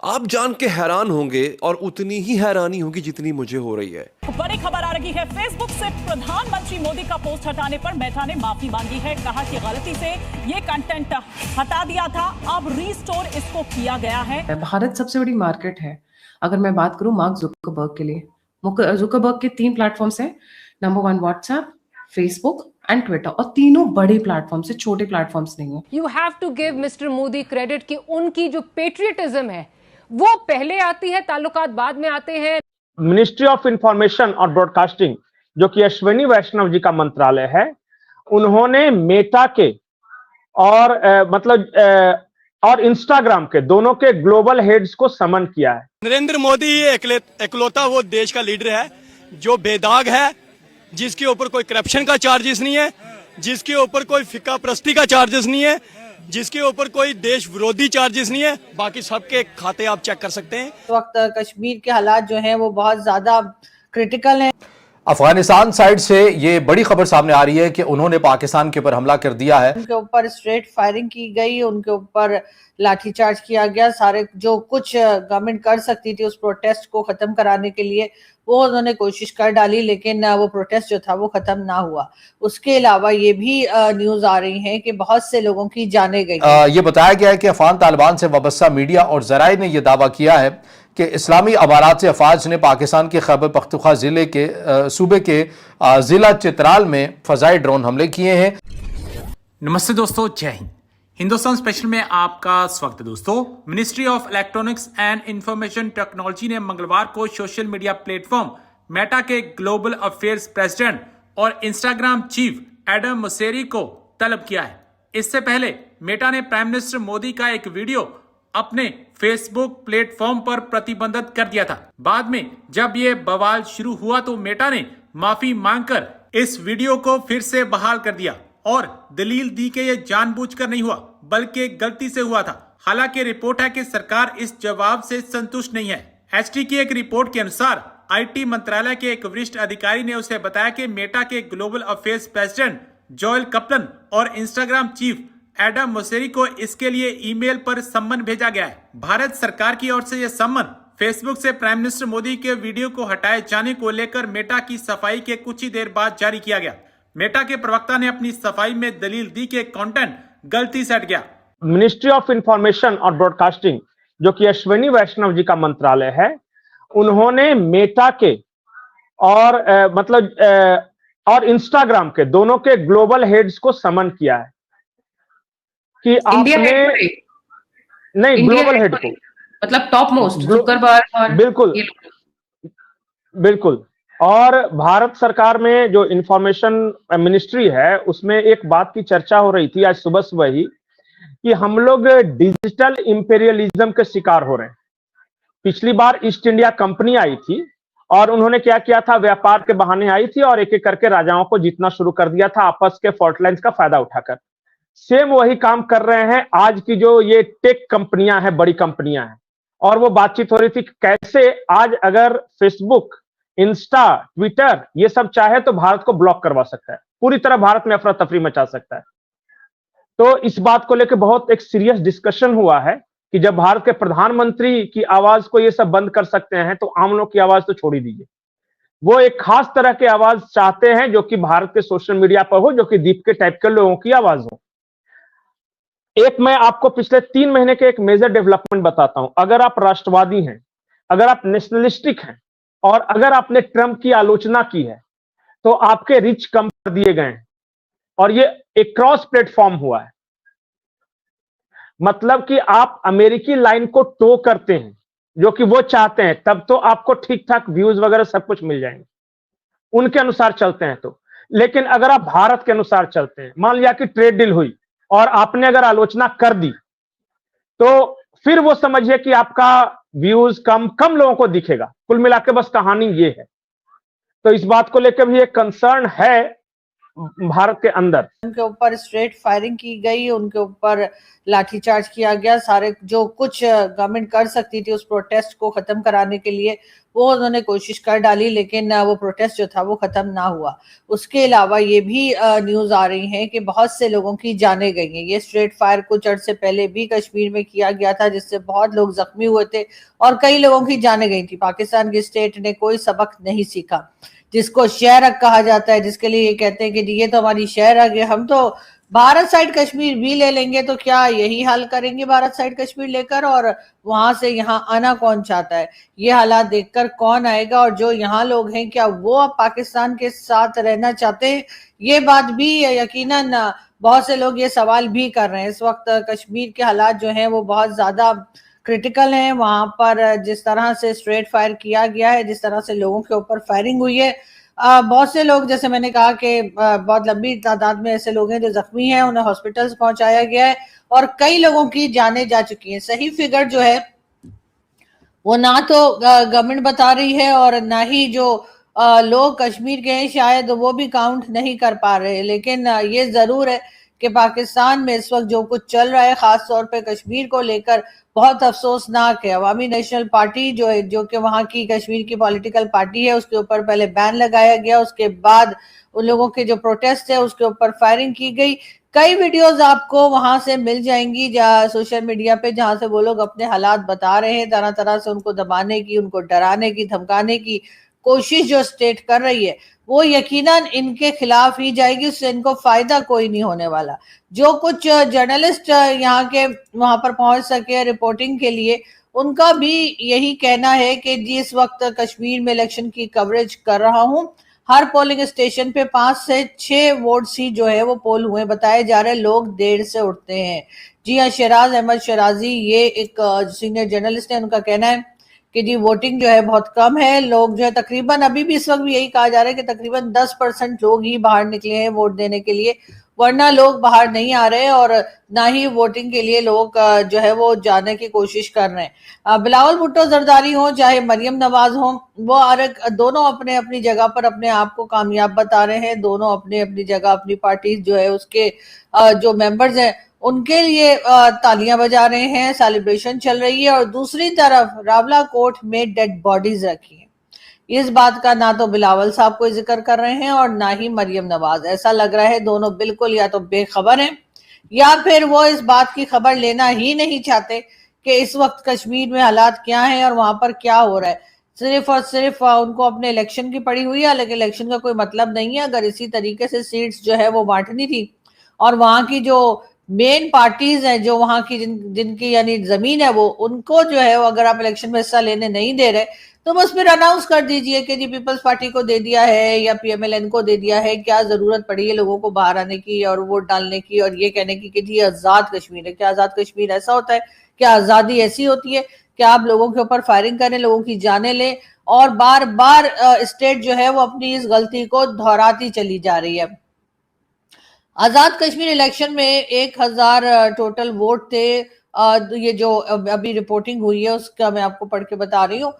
आप जान के हैरान होंगे और उतनी ही हैरानी होगी जितनी मुझे हो रही है। बड़ी खबर आ रही है, फेसबुक से प्रधानमंत्री मोदी का पोस्ट हटाने पर मेटा ने माफी मांगी है। कहा कि गलती से ये कंटेंट हटा दिया था, अब रिस्टोर इसको किया गया है। भारत सबसे बड़ी मार्केट है। अगर मैं बात करूं मार्क जुकरबर्ग के लिए, जुकरबर्ग के 3 प्लेटफॉर्म्स हैं। Number 1 WhatsApp, Facebook and Twitter, और तीनों बड़े प्लेटफॉर्म्स से, छोटे प्लेटफॉर्म्स नहीं है। You have to give mister Modi credit कि उनकी जो पेट्रियटिज्म है वो पहले आती है, ताल्लुकात बाद में आते हैं। मिनिस्ट्री ऑफ इंफॉर्मेशन और ब्रॉडकास्टिंग, जो कि अश्विनी वैष्णव जी का मंत्रालय है, उन्होंने मेटा के और इंस्टाग्राम के दोनों के ग्लोबल हेड्स को समन किया है। नरेंद्र मोदी एकलौता वो देश का लीडर है जो बेदाग है, जिसके ऊपर कोई करप्शन का चार्जेस नहीं है, जिसके ऊपर कोई फिक्का प्रस्ती का चार्जेस नहीं है, जिसके ऊपर कोई देश विरोधी चार्जेस नहीं है। बाकी सबके खाते आप चेक कर सकते हैं। इस वक्त कश्मीर के हालात जो हैं वो बहुत ज्यादा क्रिटिकल हैं। अफगानिस्तान साइड से ये बड़ी खबर सामने आ रही है कि उन्होंने पाकिस्तान के ऊपर हमला कर दिया है। उनके ऊपर स्ट्रेट फायरिंग की गई, उनके ऊपर लाठीचार्ज किया गया। सारे जो कुछ गवर्नमेंट कर सकती थी उस प्रोटेस्ट को खत्म कराने के लिए वो उन्होंने कोशिश कर डाली, लेकिन वो प्रोटेस्ट जो था वो खत्म ना हुआ। उसके अलावा ये भी न्यूज आ रही है कि बहुत से लोगों की जाने गई। ये बताया गया है कि अफगान तालिबान से वाबस्ता मीडिया और जराए ने यह दावा किया है कि इस्लामी अमारात से अफवाज ने पाकिस्तान के खैबर पख्तूनख्वा जिले के सूबे के जिला चित्राल में फजाई ड्रोन हमले किए हैं। नमस्ते दोस्तों, जय हिंद। हिंदुस्तान स्पेशल में आपका स्वागत है दोस्तों। Ministry of electronics and information technology ने मंगलवार को सोशल मीडिया प्लेटफॉर्म मेटा के ग्लोबल अफेयर्स प्रेसिडेंट और इंस्टाग्राम चीफ एडम मोसेरी को तलब किया है। इससे पहले मेटा ने प्राइम मिनिस्टर मोदी का एक वीडियो अपने फेसबुक प्लेटफॉर्म पर प्रतिबंधित कर दिया था। बाद में जब ये बवाल शुरू हुआ तो मेटा ने माफी मांगकर इस वीडियो को फिर से बहाल कर दिया और दलील दी कि ये जानबूझकर नहीं हुआ बल्कि गलती से हुआ था। हालांकि रिपोर्ट है कि सरकार इस जवाब से संतुष्ट नहीं है। एचटी की एक रिपोर्ट के अनुसार आईटी मंत्रालय के एक वरिष्ठ अधिकारी ने उसे बताया कि मेटा के ग्लोबल अफेयर्स प्रेसिडेंट जोएल कपलन और इंस्टाग्राम चीफ एडम मोसेरी को इसके लिए ईमेल पर सम्मन भेजा गया है। भारत सरकार की ओर से यह सम्मन फेसबुक से प्राइम मिनिस्टर मोदी के वीडियो को हटाए जाने को लेकर मेटा की सफाई के कुछ ही देर बाद जारी किया गया। मेटा के प्रवक्ता ने अपनी सफाई में दलील दी कि कंटेंट गलती से हट गया। मिनिस्ट्री ऑफ इंफॉर्मेशन और ब्रॉडकास्टिंग, जो कि अश्विनी वैष्णव जी का मंत्रालय है, उन्होंने मेटा के और इंस्टाग्राम के दोनों के ग्लोबल हेड्स को समन किया है कि आपने नहीं ग्लोबल हेड को, मतलब टॉप मोस्ट जुकरबर्ग और बिल्कुल। और भारत सरकार में जो इंफॉर्मेशन मिनिस्ट्री है उसमें एक बात की चर्चा हो रही थी आज सुबह सुबह ही कि हम लोग डिजिटल इंपेरियलिज्म के शिकार हो रहे हैं। पिछली बार ईस्ट इंडिया कंपनी आई थी और उन्होंने क्या किया था, व्यापार के बहाने आई थी और एक एक करके राजाओं को जीतना शुरू कर दिया था आपस के फॉल्ट लाइन्स का फायदा उठाकर। सेम वही काम कर रहे हैं आज की जो ये टेक कंपनियां हैं, बड़ी कंपनियां हैं। और वो बातचीत हो रही थी कैसे आज अगर फेसबुक, इंस्टा, ट्विटर ये सब चाहे तो भारत को ब्लॉक करवा सकता है, पूरी तरह भारत में अफरा तफरी मचा सकता है। तो इस बात को लेकर बहुत एक सीरियस डिस्कशन हुआ है कि जब भारत के प्रधानमंत्री की आवाज को ये सब बंद कर सकते हैं तो आम लोग की आवाज तो छोड़ ही दीजिए। वो एक खास तरह की आवाज चाहते हैं जो कि भारत के सोशल मीडिया पर हो, जो कि दीप के टाइप के लोगों की आवाज हो। एक मैं आपको पिछले 3 महीने के एक मेजर डेवलपमेंट बताता हूं। अगर आप राष्ट्रवादी हैं, अगर आप नेशनलिस्टिक हैं और अगर आपने ट्रंप की आलोचना की है तो आपके रीच कम कर दिए गए हैं और ये एक क्रॉस प्लेटफॉर्म हुआ है। मतलब कि आप अमेरिकी लाइन को टो करते हैं जो कि वो चाहते हैं, तब तो आपको ठीक ठाक व्यूज वगैरह सब कुछ मिल जाएंगे, उनके अनुसार चलते हैं तो। लेकिन अगर आप भारत के अनुसार चलते हैं, मान लिया कि ट्रेड डील हुई और आपने अगर आलोचना कर दी तो फिर वो समझिए कि आपका व्यूज कम लोगों को दिखेगा। कुल मिलाकर बस कहानी ये है। तो इस बात को लेकर भी एक कंसर्न है भारत के अंदर। उनके ऊपर स्ट्रेट फायरिंग की गई, उनके ऊपर लाठीचार्ज किया गया, सारे जो कुछ गवर्नमेंट कर सकती थी उस प्रोटेस्ट को खत्म कराने के लिए वो उन्होंने कोशिश कर डाली, लेकिन वो प्रोटेस्ट जो था वो खत्म ना हुआ। उसके अलावा ये भी न्यूज आ रही है कि बहुत से लोगों की जानें गई हैं। ये स्ट्रेट फायर कुछ अर्से पहले भी कश्मीर में किया गया था जिससे बहुत लोग जख्मी हुए थे और कई लोगों की जानें गई थी। पाकिस्तान की स्टेट ने कोई सबक नहीं सीखा, जिसको शेयर हक कहा जाता है, जिसके लिए ये कहते हैं कि ये तो हमारी शेयर हक है, हम तो भारत साइड कश्मीर भी ले लेंगे, तो क्या यही हाल करेंगे भारत साइड कश्मीर लेकर, और वहां से यहाँ आना कौन चाहता है? ये हालात देखकर कौन आएगा? और जो यहाँ लोग हैं क्या वो अब पाकिस्तान के साथ रहना चाहते हैं? ये बात भी यकीनन बहुत से लोग ये सवाल भी कर रहे हैं। इस वक्त कश्मीर के हालात जो हैं वो बहुत ज्यादा क्रिटिकल हैं। वहां पर जिस तरह से स्ट्रेट फायर किया गया है, जिस तरह से लोगों के ऊपर फायरिंग हुई है, बहुत से लोग, जैसे मैंने कहा कि बहुत लंबी तादाद में ऐसे लोग हैं जो जख्मी हैं, उन्हें हॉस्पिटल्स पहुंचाया गया है और कई लोगों की जानें जा चुकी हैं। सही फिगर जो है वो ना तो गवर्नमेंट बता रही है और ना ही जो लोग कश्मीर के हैं शायद वो भी काउंट नहीं कर पा रहे, लेकिन ये जरूर है कि पाकिस्तान में इस वक्त जो कुछ चल रहा है खास तौर पे कश्मीर को लेकर बहुत अफसोसनाक है। अवामी नेशनल पार्टी जो है, जो कि वहां की कश्मीर की पॉलिटिकल पार्टी है, उसके ऊपर पहले बैन लगाया गया, उसके बाद उन लोगों के जो प्रोटेस्ट है उसके ऊपर फायरिंग की गई। कई वीडियोस आपको वहां से मिल जाएंगी सोशल मीडिया पे, जहां से वो लोग अपने हालात बता रहे हैं, तरह तरह से उनको दबाने की, उनको डराने की, धमकाने की कोशिश जो स्टेट कर रही है वो यकीनन इनके खिलाफ ही जाएगी, उससे इनको फायदा कोई नहीं होने वाला। जो कुछ जर्नलिस्ट यहाँ के वहां पर पहुंच सके रिपोर्टिंग के लिए, उनका भी यही कहना है कि जिस वक्त कश्मीर में इलेक्शन की कवरेज कर रहा हूं, हर पोलिंग स्टेशन पे 5 से 6 वोट्स ही जो है वो पोल हुए बताए जा रहे, लोग देर से उठते हैं। जी हाँ, शहराज अहमद शराजी ये एक सीनियर जर्नलिस्ट है, उनका कहना है कि जी वोटिंग जो है बहुत कम है, लोग जो है तकरीबन अभी भी इस वक्त भी यही कहा जा रहा है कि तकरीबन 10% लोग ही बाहर निकले हैं वोट देने के लिए, वरना लोग बाहर नहीं आ रहे और ना ही वोटिंग के लिए लोग जो है वो जाने की कोशिश कर रहे हैं। बिलावल भुट्टो जरदारी हो चाहे मरियम नवाज हो, वो दोनों अपने अपनी जगह पर अपने आप को कामयाब बता रहे हैं। दोनों अपनी अपनी जगह अपनी पार्टी जो है उसके जो मेंबर्स हैं उनके लिए तालियां बजा रहे हैं, सेलिब्रेशन चल रही है। और दूसरी तरफ रावला कोर्ट में डेड बॉडीज रखी हैं। इस बात का ना तो बिलावल साहब कोई जिक्र कर रहे हैं और ना ही मरियम नवाज। ऐसा लग रहा है दोनों बिल्कुल या तो बेखबर हैं या फिर वो इस बात की खबर लेना ही नहीं चाहते कि इस वक्त कश्मीर में हालात क्या हैं और वहां पर क्या हो रहा है। सिर्फ और सिर्फ उनको अपने इलेक्शन की पड़ी हुई है, लेकिन इलेक्शन का कोई मतलब नहीं है। अगर इसी तरीके से सीट्स जो है वो बांटनी थी और वहां की जो मेन पार्टीज हैं, जो वहां की जिनकी यानी जमीन है, वो उनको जो है अगर आप इलेक्शन में हिस्सा लेने नहीं दे रहे तो बस फिर अनाउंस कर दीजिए कि जी पीपल्स पार्टी को दे दिया है या पीएमएलएन को दे दिया है। क्या जरूरत पड़ी है लोगों को बाहर आने की और वोट डालने की और ये कहने की कि जी आजाद कश्मीर है? क्या आजाद कश्मीर ऐसा होता है? क्या आजादी ऐसी होती है? क्या आप लोगों के ऊपर फायरिंग करें, लोगों की जाने लें और बार बार स्टेट जो है वो अपनी इस गलती को दोहराती चली जा रही है। आजाद कश्मीर इलेक्शन में 1000 टोटल वोट थे। ये जो अभी रिपोर्टिंग हुई है उसका मैं आपको पढ़ के बता रही हूँ।